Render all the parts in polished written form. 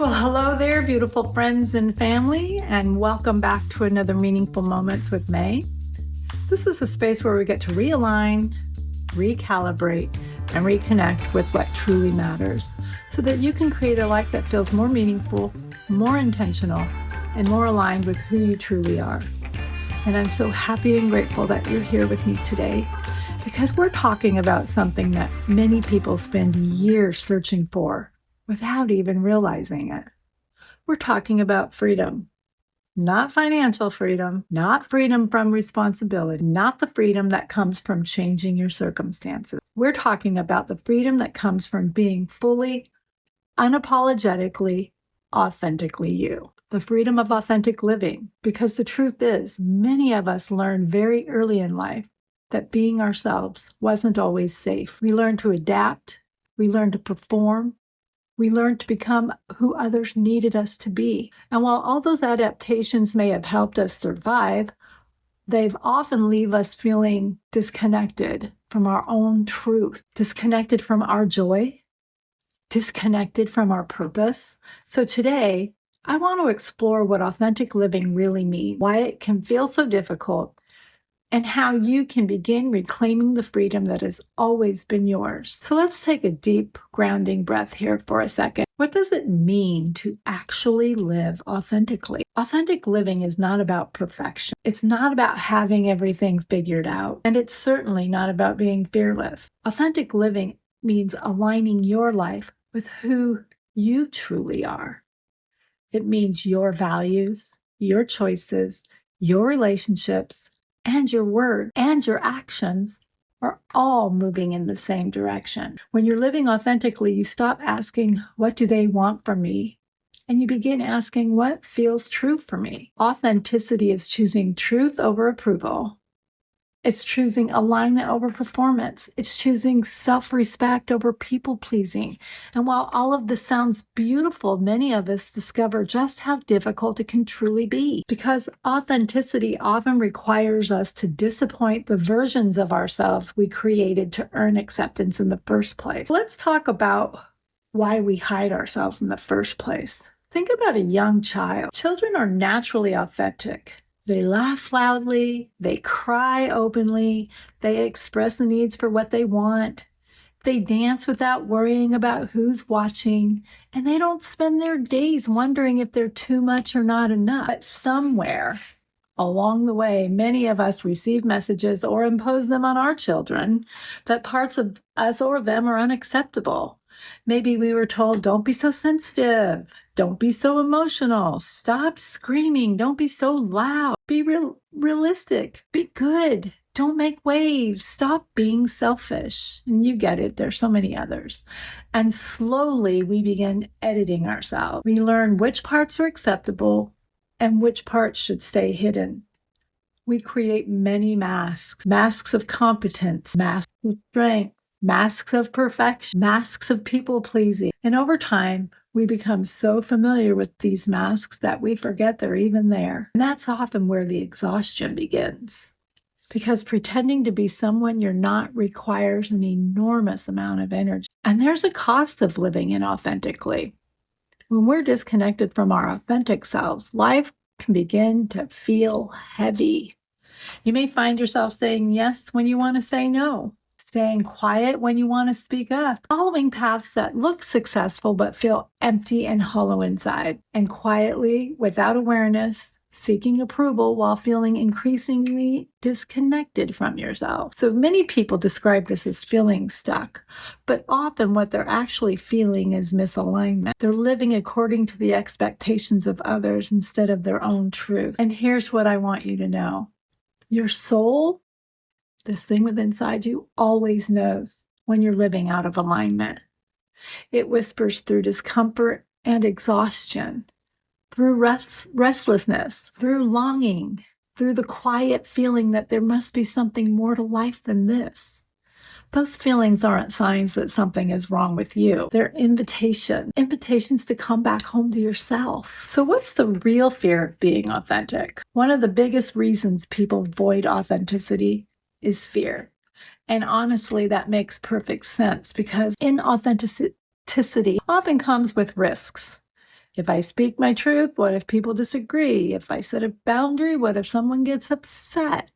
Well, hello there, beautiful friends and family, and welcome back to another Meaningful Moments with May. This is a space where we get to realign, recalibrate, and reconnect with what truly matters so that you can create a life that feels more meaningful, more intentional, and more aligned with who you truly are. And I'm so happy and grateful that you're here with me today because we're talking about something that many people spend years searching for without even realizing it. We're talking about freedom, not financial freedom, not freedom from responsibility, not the freedom that comes from changing your circumstances. We're talking about the freedom that comes from being fully, unapologetically, authentically you. The freedom of authentic living. Because the truth is, many of us learned very early in life that being ourselves wasn't always safe. We learned to adapt, we learned to perform, we learned to become who others needed us to be. And while all those adaptations may have helped us survive, they've often leave us feeling disconnected from our own truth, disconnected from our joy, disconnected from our purpose. So today, I want to explore what authentic living really means, why it can feel so difficult, and how you can begin reclaiming the freedom that has always been yours. So let's take a deep, grounding breath here for a second. What does it mean to actually live authentically? Authentic living is not about perfection. It's not about having everything figured out. And it's certainly not about being fearless. Authentic living means aligning your life with who you truly are. It means your values, your choices, your relationships, and your word and your actions are all moving in the same direction. When you're living authentically, you stop asking, what do they want from me? And you begin asking, what feels true for me? Authenticity is choosing truth over approval. It's choosing alignment over performance. It's choosing self-respect over people-pleasing. And while all of this sounds beautiful, many of us discover just how difficult it can truly be. Because authenticity often requires us to disappoint the versions of ourselves we created to earn acceptance in the first place. Let's talk about why we hide ourselves in the first place. Think about a young child. Children are naturally authentic. They laugh loudly, they cry openly, they express the needs for what they want, they dance without worrying about who's watching, and they don't spend their days wondering if they're too much or not enough. But somewhere along the way, many of us receive messages or impose them on our children that parts of us or them are unacceptable. Maybe we were told, don't be so sensitive. Don't be so emotional. Stop screaming. Don't be so loud. Be realistic. Be good. Don't make waves. Stop being selfish. And you get it. There's so many others. And slowly we begin editing ourselves. We learn which parts are acceptable and which parts should stay hidden. We create many masks. Masks of competence. Masks of strength. Masks of perfection, masks of people pleasing. And over time, we become so familiar with these masks that we forget they're even there. And that's often where the exhaustion begins. Because pretending to be someone you're not requires an enormous amount of energy. And there's a cost of living inauthentically. When we're disconnected from our authentic selves, life can begin to feel heavy. You may find yourself saying yes when you want to say no. Staying quiet when you want to speak up, following paths that look successful but feel empty and hollow inside, and quietly, without awareness, seeking approval while feeling increasingly disconnected from yourself. So many people describe this as feeling stuck, but often what they're actually feeling is misalignment. They're living according to the expectations of others instead of their own truth. And here's what I want you to know. Your soul, this thing within inside you, always knows when you're living out of alignment. It whispers through discomfort and exhaustion, through restlessness, through longing, through the quiet feeling that there must be something more to life than this. Those feelings aren't signs that something is wrong with you. They're invitations to come back home to yourself. So what's the real fear of being authentic? One of the biggest reasons people avoid authenticity is fear. And honestly, that makes perfect sense because inauthenticity often comes with risks. If I speak my truth, what if people disagree? If I set a boundary, what if someone gets upset?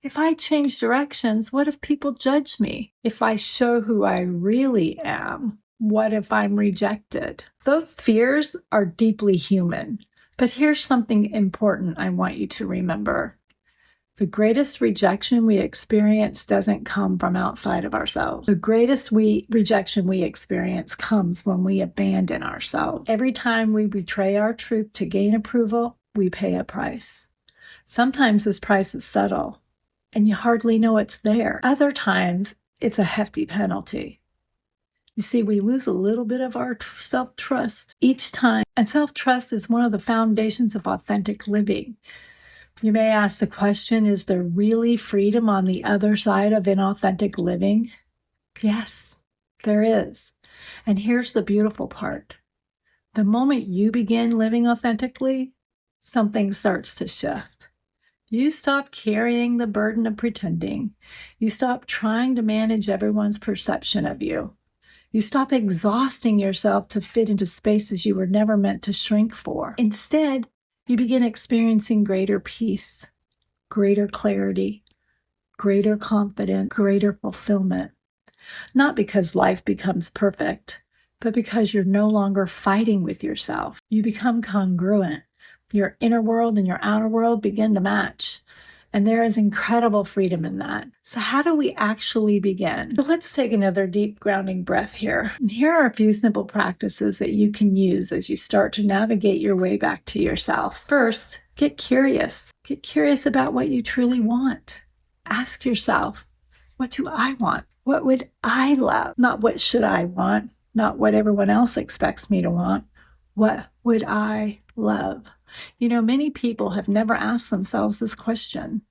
If I change directions, what if people judge me? If I show who I really am, what if I'm rejected? Those fears are deeply human. But here's something important I want you to remember. The greatest rejection we experience doesn't come from outside of ourselves. The greatest rejection we experience comes when we abandon ourselves. Every time we betray our truth to gain approval, we pay a price. Sometimes this price is subtle, and you hardly know it's there. Other times, it's a hefty penalty. You see, we lose a little bit of our self-trust each time, and self-trust is one of the foundations of authentic living. You may ask the question, is there really freedom on the other side of inauthentic living? Yes, there is. And here's the beautiful part. The moment you begin living authentically, something starts to shift. You stop carrying the burden of pretending. You stop trying to manage everyone's perception of you. You stop exhausting yourself to fit into spaces you were never meant to shrink for. Instead, you begin experiencing greater peace, greater clarity, greater confidence, greater fulfillment. Not because life becomes perfect, but because you're no longer fighting with yourself. You become congruent. Your inner world and your outer world begin to match. And there is incredible freedom in that. So how do we actually begin? So let's take another deep grounding breath here. And here are a few simple practices that you can use as you start to navigate your way back to yourself. First, get curious. Get curious about what you truly want. Ask yourself, what do I want? What would I love? Not what should I want? Not what everyone else expects me to want. What would I love? You know, many people have never asked themselves this question,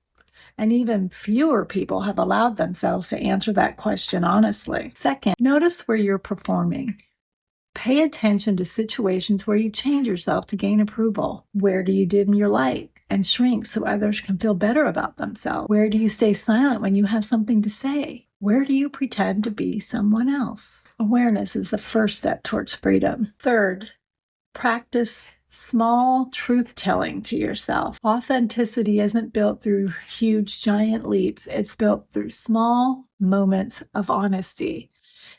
and even fewer people have allowed themselves to answer that question honestly. Second, notice where you're performing. Pay attention to situations where you change yourself to gain approval. Where do you dim your light and shrink so others can feel better about themselves? Where do you stay silent when you have something to say? Where do you pretend to be someone else? Awareness is the first step towards freedom. Third, practice small truth-telling to yourself. Authenticity isn't built through huge, giant leaps. It's built through small moments of honesty.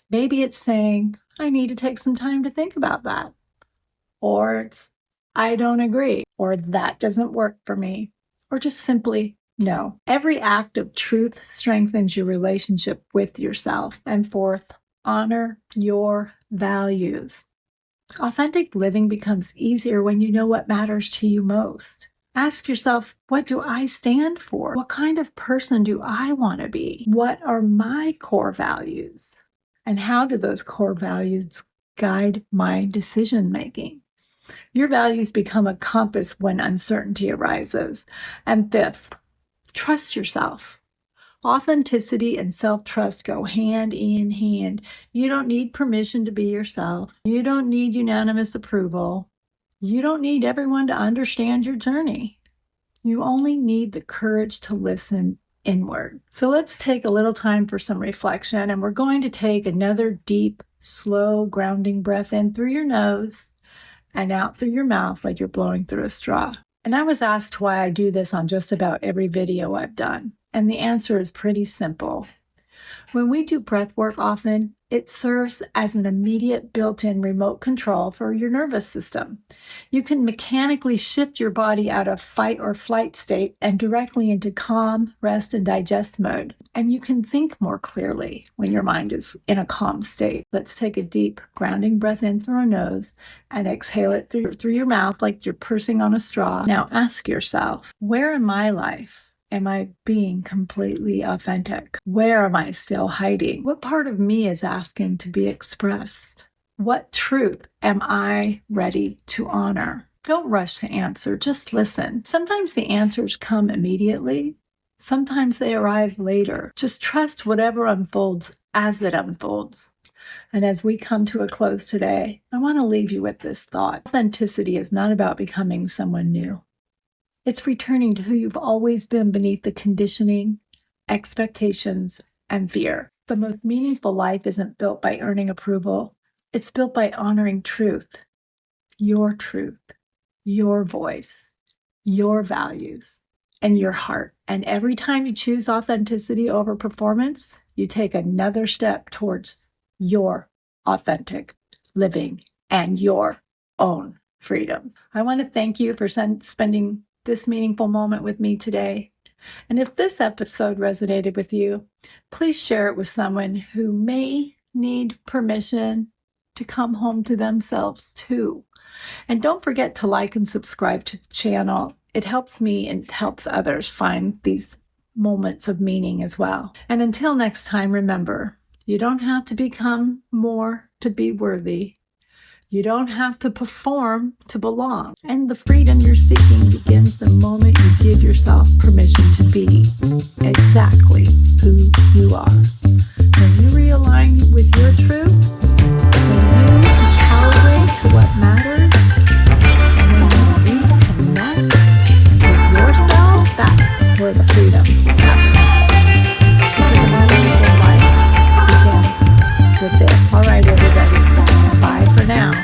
Maybe it's saying, I need to take some time to think about that. Or it's, I don't agree. Or that doesn't work for me. Or just simply, no. Every act of truth strengthens your relationship with yourself. And fourth, honor your values. Authentic living becomes easier when you know what matters to you most. Ask yourself, what do I stand for? What kind of person do I want to be? What are my core values? And how do those core values guide my decision making? Your values become a compass when uncertainty arises. And fifth, trust yourself. Authenticity and self-trust go hand in hand. You don't need permission to be yourself. You don't need unanimous approval. You don't need everyone to understand your journey. You only need the courage to listen inward. So let's take a little time for some reflection, and we're going to take another deep, slow, grounding breath in through your nose and out through your mouth like you're blowing through a straw. And I was asked why I do this on just about every video I've done. And the answer is pretty simple. When we do breath work often, it serves as an immediate built-in remote control for your nervous system. You can mechanically shift your body out of fight or flight state and directly into calm, rest, and digest mode. And you can think more clearly when your mind is in a calm state. Let's take a deep, grounding breath in through our nose and exhale it through your mouth like you're pursing on a straw. Now ask yourself, where in my life am I being completely authentic? Where am I still hiding? What part of me is asking to be expressed? What truth am I ready to honor? Don't rush to answer, just listen. Sometimes the answers come immediately. Sometimes they arrive later. Just trust whatever unfolds as it unfolds. And as we come to a close today, I want to leave you with this thought. Authenticity is not about becoming someone new. It's returning to who you've always been beneath the conditioning, expectations, and fear. The most meaningful life isn't built by earning approval. It's built by honoring truth. your truth, your voice, your values, and your heart. And every time you choose authenticity over performance, you take another step towards your authentic living and your own freedom. I want to thank you for spending this meaningful moment with me today. And if this episode resonated with you, please share it with someone who may need permission to come home to themselves too. And don't forget to like and subscribe to the channel. It helps me and helps others find these moments of meaning as well. And until next time, remember, you don't have to become more to be worthy. You don't have to perform to belong. And the freedom you're seeking begins the moment you give yourself permission to be exactly who you are. When you realign with your truth,